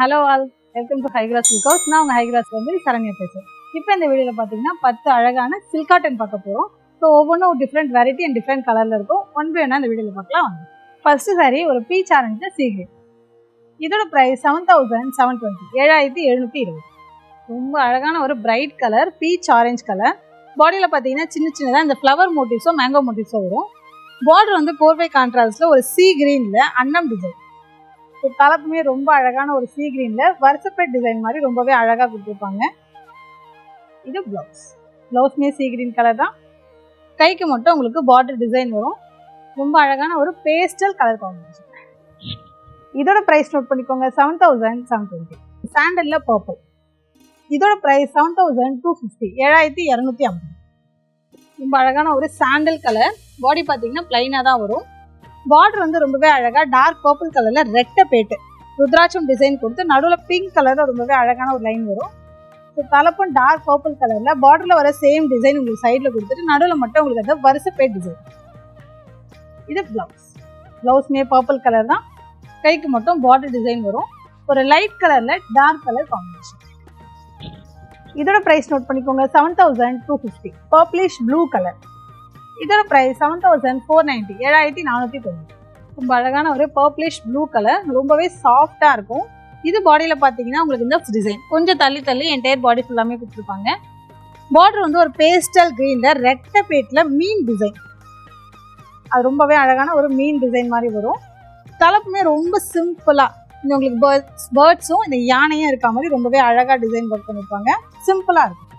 Hello all, welcome to Hycross silk house. நான் உங்கள் Hycross வந்து சரண்யா பேசுகிறேன். இப்போ இந்த வீடியோவில் பார்த்தீங்கன்னா 10 அழகான சில்க் காட்டன் பார்க்க போகிறோம். ஸோ ஒவ்வொன்றும் ஒரு டிஃப்ரெண்ட் வெரைட்டி அண்ட் டிஃப்ரெண்ட் கலரில் இருக்கும். ஒன் பை ஒன்னா இந்த வீடியோவில் பார்க்கலாம் வாங்க. ஃபர்ஸ்ட் சாரி ஒரு பீச் ஆரஞ்சு சீக்ரெட். இதோட ப்ரைஸ் 7720, 7720. ரொம்ப அழகான ஒரு bright colour peach orange colour. பாடியில் பார்த்தீங்கன்னா சின்ன சின்னதாக இந்த ஃப்ளவர் மோட்டிவ்ஸோ மேங்கோ மோட்டிவ்ஸோ வரும். பார்டர் வந்து கோர்வை கான்ட்ராஸ்டில் ஒரு சி கிரீனில் அன்னம் டிசைன். தலைப்புமே ரொம்ப அழகான ஒரு சி கிரீன்ல வர்சப்பேட் டிசைன் மாதிரி ரொம்பவே அழகா கொடுத்துருப்பாங்க. இது பிளவுஸ். பிளவுஸ்மே சி கிரீன் கலர் தான். கைக்கு மட்டும் உங்களுக்கு பார்டர் டிசைன் வரும். ரொம்ப அழகான ஒரு பேஸ்டல் கலர் காம்பினேஷன். இதோட பிரைஸ் நோட் பண்ணிக்கோங்க, 7720. சாண்டல்ல பர்பிள். இதோட பிரைஸ் 7250, 7250. ரொம்ப அழகான ஒரு சாண்டல் கலர். பாடி பார்த்தீங்கன்னா பிளைனா தான் வரும். பார்டர் வந்து ரொம்பவே அழகா டார்க் பர்பிள் கலர்ல ரெட்டை பேட்டு ருத்ராட்சம் டிசைன் கொடுத்து நடுவில் பிங்க் கலர்ல ரொம்பவே அழகான ஒரு லைன் வரும். ஸோ தலைப்பும் டார்க் பர்பிள் கலர்ல பார்டர்ல வர சேம் டிசைன் உங்களுக்கு சைட்ல கொடுத்துட்டு நடுவில் மட்டும் உங்களுக்கு அந்த வரிசை டிசைன். இது பிளவுஸ். பிளவுஸ்மே பர்பிள் கலர் தான். கைக்கு மட்டும் பார்டர் டிசைன் வரும். ஒரு லைட் கலர்ல டார்க் கலர் காம்பினேஷன். இதோட பிரைஸ் நோட் பண்ணிக்கோங்க, 7250. Purplish blue colour. இதோட பிரைஸ் 7490, 7490. ரொம்ப அழகான ஒரு பர்பிளிஷ் ப்ளூ கலர், ரொம்பவே சாஃப்டா இருக்கும். இது பாடியில பாத்தீங்கன்னா உங்களுக்கு இந்த டிசைன் கொஞ்சம் தள்ளி தள்ளி என்டையர் பாடி ஃபுல்லாமே கொடுத்துருப்பாங்க. பார்டர் வந்து ஒரு பேஸ்டல் கிரீன்ல ரெட்டை பேட்ல மீன் டிசைன். அது ரொம்பவே அழகான ஒரு மீன் டிசைன் மாதிரி வரும். தலைப்புமே ரொம்ப சிம்பிளா இந்த உங்களுக்கு பேர்ட்ஸும் இந்த யானையும் இருக்க மாதிரி ரொம்பவே அழகா டிசைன் ஒர்க் பண்ணிருப்பாங்க. சிம்பிளா இருக்கும்.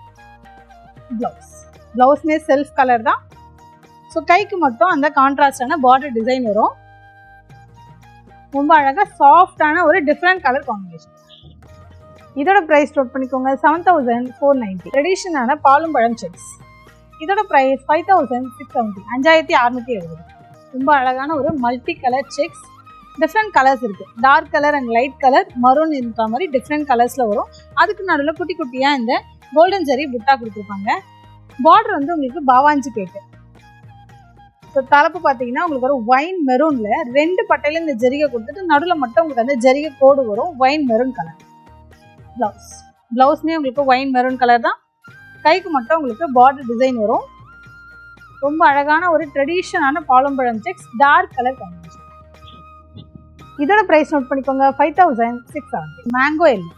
பிளவுஸ். பிளவுஸ்மே செல்ஃப் கலர் தான். ஸோ கைக்கு மட்டும் அந்த கான்ட்ராஸ்டான பார்டர் டிசைன் வரும். ரொம்ப அழகா சாஃப்டான ஒரு டிஃப்ரெண்ட் கலர் காம்பினேஷன். இதோட பிரைஸ் நோட் பண்ணிக்கோங்க, 7490. ட்ரெடிஷனான பாலும் பழம் செக்ஸ். இதோட பிரைஸ் 5670, 5670. ரொம்ப அழகான ஒரு multi colour checks. Different colours இருக்கு. Dark colour and light colour maroon இருக்கிற மாதிரி டிஃப்ரெண்ட் கலர்ஸ்ல வரும். அதுக்கு நடுவில் குட்டி குட்டியா இந்த கோல்டன் ஜரி புட்டா கொடுத்துருப்பாங்க. பார்டர் வந்து உங்களுக்கு பாவாஞ்சி பேட்டு. ஸோ தலைப்பு பார்த்தீங்கன்னா உங்களுக்கு ஒரு ஒயின் மெரூன்ல 2 பட்டையில இந்த ஜரிகை கொடுத்துட்டு நடுவில் மட்டும் உங்களுக்கு அந்த ஜரிகை கோடு வரும். Wine maroon colour. பிளவுஸ். பிளவுஸ்மே உங்களுக்கு ஒயின் மெரூன் கலர் தான். கைக்கு மட்டும் உங்களுக்கு பார்டர் டிசைன் வரும். ரொம்ப அழகான ஒரு ட்ரெடிஷனான பாலம்பழம் செக்ஸ் டார்க் கலர் காம்பினேஷன். இதோட பிரைஸ் நோட் பண்ணிக்கோங்க, 5670. Mango yellow.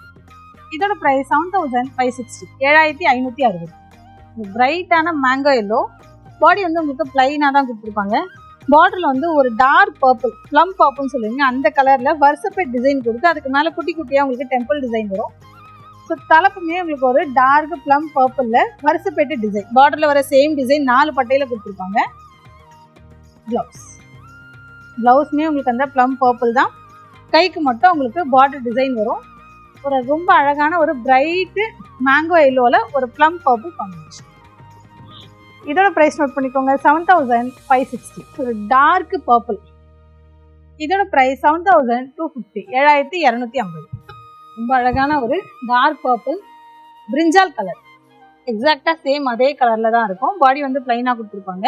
இதோட பிரைஸ் 7560, 7560. பிரைட்டான மேங்கோ எல்லோ. பாடி வந்து உங்களுக்கு பிளைனாக தான் கொடுத்துருப்பாங்க. பார்டரில் வந்து ஒரு டார்க் பர்பிள் ப்ளம் பர்பிள்னு சொல்லுவீங்க அந்த கலரில் வர்சப்பேட் டிசைன் கொடுத்து அதுக்கு மேலே குட்டி குட்டியாக உங்களுக்கு டெம்பிள் டிசைன் வரும். ஸோ தலைப்புமே உங்களுக்கு ஒரு டார்க் ப்ளம் பர்பிளில் வர்சப்பேட்டு டிசைன். பார்டரில் வர சேம் டிசைன் 4 பட்டையில் கொடுத்துருப்பாங்க. ப்ளவுஸ். ப்ளவுஸ்மே உங்களுக்கு அந்த ப்ளம் பர்பிள் தான். கைக்கு மட்டும் உங்களுக்கு பார்டர் டிசைன் வரும். ஒரு ரொம்ப அழகான ஒரு பிரைட்டு மேங்கோ எல்லோவில் ஒரு ப்ளம் பர்பிள் காம்பினேஷன். இதோட பிரைஸ் நோட் பண்ணிக்கோங்க, 7560. ஒரு டார்க் பர்பிள். இதோட பிரைஸ் 7250, 7250. ரொம்ப அழகான ஒரு டார்க் பர்பிள் பிரிஞ்சால் கலர். எக்ஸாக்டா சேம் அதே கலர்ல தான் இருக்கும். பாடி வந்து பிளைனா கொடுத்துருப்பாங்க.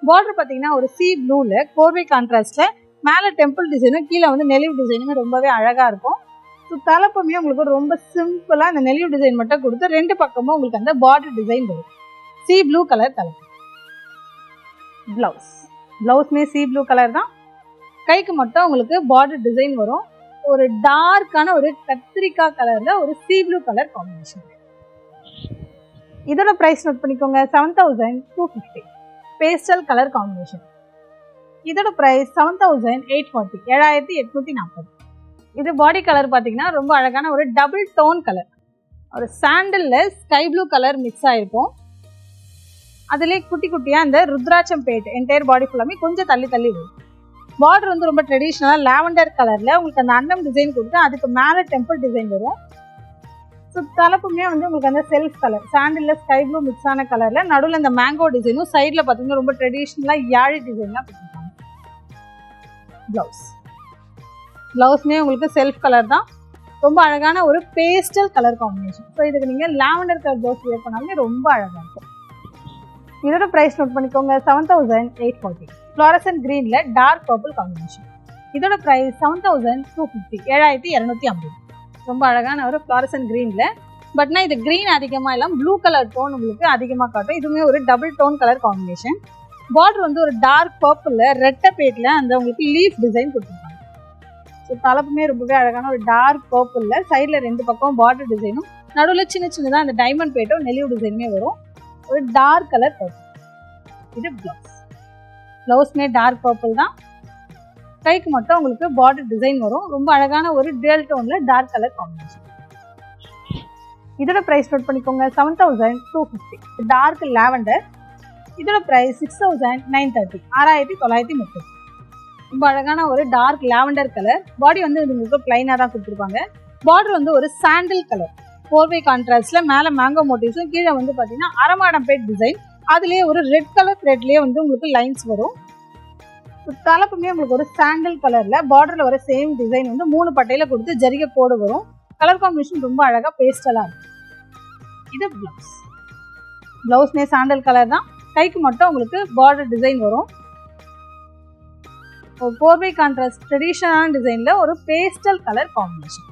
பார்டர் பார்த்தீங்கன்னா ஒரு சி ப்ளூல கோர்வை கான்ட்ராஸ்ட்ல மேலே டெம்பிள் டிசைனும் கீழே வந்து நெலிவ் டிசைனும் ரொம்பவே அழகா இருக்கும். ஸோ தலைப்புமே உங்களுக்கு ரொம்ப சிம்பிளா இந்த நெலிவ் டிசைன் மட்டும் கொடுத்து 2 பக்கமும் உங்களுக்கு அந்த பார்டர் டிசைன் வரும். சி ப்ளூ கலர் தலைப்பு. பிளவுஸ். பிளவுஸ்மே சி ப்ளூ கலர் தான். கைக்கு மட்டும் உங்களுக்கு பார்டர் டிசைன் வரும். ஒரு டார்க்கான ஒரு கத்திரிக்காய் கலர்ல ஒரு சி ப்ளூ கலர் காம்பினேஷன். இதோட பிரைஸ் நோட் பண்ணிக்கோங்க, 7250. Pastel colour combination. இதோட பிரைஸ் 7840, 7840. இது பாடி கலர் பார்த்தீங்கன்னா ரொம்ப அழகான ஒரு டபுள் டோன் கலர். ஒரு சாண்டல்ல ஸ்கை ப்ளூ கலர் மிக்ஸ் ஆயிருக்கும். அதுலேயே குட்டி குட்டியாக இந்த ருத்ராட்சம் பேட் என்டையர் பாடி ஃபுல்லாமே கொஞ்சம் தள்ளி தள்ளி வரும். பார்டர் வந்து ரொம்ப ட்ரெடிஷ்னலாக லாவெண்டர் கலரில் உங்களுக்கு அந்த அன்னம் டிசைன் கொடுத்து அதுக்கு மேலே டெம்பிள் டிசைன் வரும். ஸோ தலைப்புமே வந்து உங்களுக்கு அந்த செல்ஃப் கலர் சாண்டில் ஸ்கை ப்ளூ மிக்ஸ் ஆன கலரில் நடுவில் இந்த மேங்கோ டிசைனும் சைடில் பார்த்தீங்கன்னா ரொம்ப ட்ரெடிஷ்னலாக யாழி டிசைன்லாம் கொடுத்துருக்காங்க. ப்ளவுஸ். ப்ளவுஸ்மே உங்களுக்கு செல்ஃப் கலர் தான். ரொம்ப அழகான ஒரு பேஸ்டல் கலர் காம்பினேஷன். ஸோ இதுக்கு நீங்கள் லாவெண்டர் கலர் ப்ளவுஸ் வியர் பண்ணாலுமே ரொம்ப அழகாக இருக்கும். இதோட பிரைஸ் நோட் பண்ணிக்கோங்க, 7840. ஃப்ளோரசன்ட் கிரீன்ல டார்க் பர்பிள் காம்பினேஷன். இதோட பிரைஸ் 7250, 7250. ரொம்ப அழகான ஒரு ஃப்ளாரசன்ட் கிரீன்ல. பட்னா இது கிரீன் அதிகமா இல்லாம ப்ளூ கலர் டோன் உங்களுக்கு அதிகமா காட்டும். இதுவுமே ஒரு double tone colour combination. Border வந்து ஒரு டார்க் பர்பிள்ல ரெட்டை பேட்ல அந்த உங்களுக்கு லீஃப் டிசைன் கொடுத்துருக்காங்க. ஸோ தலைப்புமே ரொம்பவே அழகான ஒரு டார்க் பர்பிள்ல சைட்ல 2 பக்கம் பார்டர் டிசைனும் நடுவில் சின்ன சின்னதா அந்த டைமண்ட் பேட்டும் நெலிவ் டிசைனுமே வரும். ஒரு டார்க் கலர் பர்பிள். இது பிளவுஸ்மே டார்க் பர்பிள் தான். கைக்கு மட்டும் உங்களுக்கு பார்டர் டிசைன் வரும். ரொம்ப அழகான ஒரு டுவல் டோன்ல டார்க் கலர் காம்பினேஷன். இதோட பிரைஸ் நோட் பண்ணிக்கோங்க 7250. Dark lavender. இதோட பிரைஸ் 6930. 6930. ரொம்ப அழகான ஒரு டார்க் லாவெண்டர் கலர். பாடி வந்து உங்களுக்கு பிளைனா தான் கொடுத்துருப்பாங்க. பார்டர் வந்து ஒரு சாண்டில் கலர் 4-way கான்ட்ராஸ்ட்ல மேல மேங்கோ மோட்டிவ்ஸும் கீழே வந்து பாத்தீங்கன்னா அரமாடம் பேட் டிசைன். அதுலயே ஒரு ரெட் கலர் த்ரெட்லயே வந்து உங்களுக்கு லைன்ஸ் வரும். தலைப்புமே உங்களுக்கு ஒரு சாண்டில் கலர்ல பார்டர்ல வர சேம் டிசைன் வந்து 3 பட்டையில கொடுத்து ஜரிகை போடு வரும். கலர் காம்பினேஷன் ரொம்ப அழகா பேஸ்டலா இருக்கும். இது பிளவுஸ்மே சாண்டல் கலர் தான். கைக்கு மட்டும் உங்களுக்கு பார்டர் டிசைன் வரும். 4-way கான்ட்ராஸ்ட் ட்ரெடிஷனலான டிசைன்ல ஒரு பேஸ்டல் கலர் காம்பினேஷன்.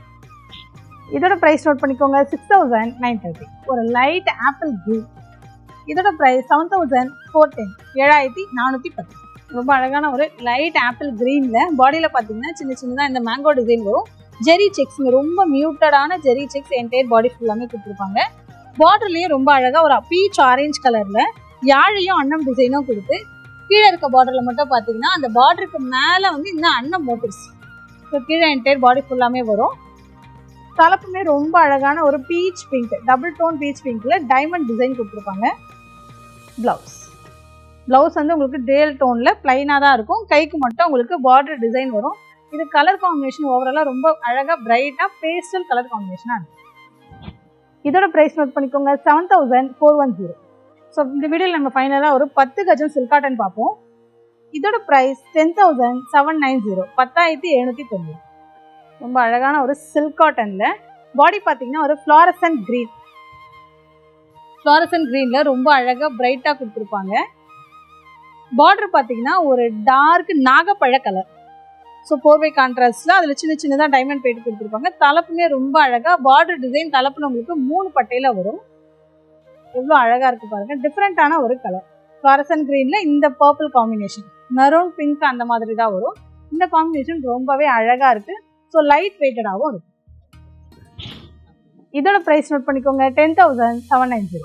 இதோட பிரைஸ் நோட் பண்ணிக்கோங்க 6930. ஒரு லைட் ஆப்பிள் க்ரீன். இதோட பிரைஸ் 7410. 7410. ரொம்ப அழகான ஒரு லைட் ஆப்பிள் கிரீன்ல பாடியில பாத்தீங்கன்னா சின்ன சின்னதா இந்த மேங்கோ டிசைன் வரும். ஜெரி செக்ஸ் ரொம்ப மியூட்டடான ஜெரி செக்ஸ் என்டையர் பாடி ஃபுல்லாமே கொடுத்துருப்பாங்க. பார்டர்லயே ரொம்ப அழகா ஒரு பீச் ஆரஞ்சு கலர்ல யாழையும் அன்னம் டிசைனும் கொடுத்து கீழே இருக்க பார்டர்ல மட்டும் பாத்தீங்கன்னா அந்த பார்டருக்கு மேல வந்து இந்த அன்னம் மோட்டிவ்ஸ் கீழே என்டையர் பாடி ஃபுல்லாமே வரும். தலைப்புமே ரொம்ப அழகான ஒரு peach pink double tone peach பிங்க்ல டைமண்ட் டிசைன் கொடுத்துருப்பாங்க. பிளவுஸ் வந்து உங்களுக்கு டேல் டோன்ல பிளைனா தான் இருக்கும். கைக்கு மட்டும் உங்களுக்கு பார்டர் டிசைன் வரும். இது கலர் காம்பினேஷன் ஓவராலா ரொம்ப அழகா பிரைட்டா பேஸ்டல் கலர் காம்பினேஷனா இருக்கும். இதோட பிரைஸ் நோட் பண்ணிக்கோங்க 7410. ஸோ இந்த வீடியோவில் நம்ம ஃபைனலாக ஒரு 10 கஜம் சில்க் காட்டன் பார்ப்போம். இதோட பிரைஸ் 10790. 10790. ரொம்ப அழகான ஒரு சில்க் காட்டன்ல பாடி பார்த்தீங்கன்னா ஒரு ஃப்ளாரசன்ட் கிரீன். ஃப்ளாரசன்ட் கிரீன்ல ரொம்ப அழகா பிரைட்டா கொடுத்துருப்பாங்க. பார்டர் பார்த்தீங்கன்னா ஒரு டார்க் நாகப்பழ கலர். ஸோ 4-way கான்ட்ராஸ்ட்ல அதில் சின்ன சின்னதாக டைமண்ட் பேட் கொடுத்துருப்பாங்க. தலைப்புமே ரொம்ப அழகா பார்டர் டிசைன் தலைப்புல உங்களுக்கு 3 பட்டையில வரும். எவ்வளோ அழகா இருக்கு பாருங்க. டிஃப்ரெண்டான ஒரு கலர் ஃப்ளாரசன்ட் கிரீன்ல இந்த பர்பிள் காம்பினேஷன் மெரூன் பிங்க் அந்த மாதிரி தான் வரும். இந்த காம்பினேஷன் ரொம்பவே அழகா இருக்கு. ஸோ லைட் வெயிட்டடாகவும் இருக்கு. இதோட பிரைஸ் நோட் பண்ணிக்கோங்க 10790.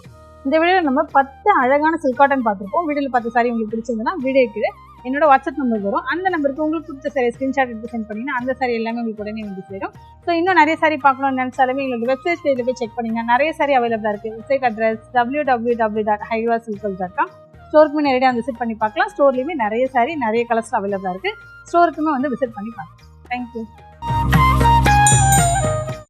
இந்த வீடியோவில் நம்ம 10 அழகான சில்க் காட்டன் பார்த்துருப்போம். வீடியோவில் 10 சாரி உங்களுக்கு பிடிச்சிருந்ததுன்னா வீடியோ கீழே என்னோட வாட்ஸ்அப் நம்பர் வரும். அந்த நம்பருக்கு உங்களுக்கு பிடிச்ச சாரி ஸ்கிரீன்ஷாட் எடுத்து சென்ட் பண்ணிங்கன்னா அந்த சாரி எல்லாமே உங்களுக்கு உடனே வந்து சேரும். ஸோ இன்னும் நிறைய சாரி பார்க்கணும்னு நினைச்சாலுமே எங்களோட வெப்சைட் பேஜில் போய் செக் பண்ணிங்கன்னா நிறைய சாரி அவைலபிளாக இருக்குது. Website address www.higrasilks.com. ஸ்டோருக்குமே நேரடியாக வந்து விசிட் பண்ணி பார்க்கலாம். ஸ்டோர்லேயுமே நிறைய சாரி நிறைய கலர்ஸ் அவைலபிளாக இருக்குது. ஸ்டோருக்குமே வந்து விசிட் பண்ணி பார்க்கலாம். தேங்க்யூ.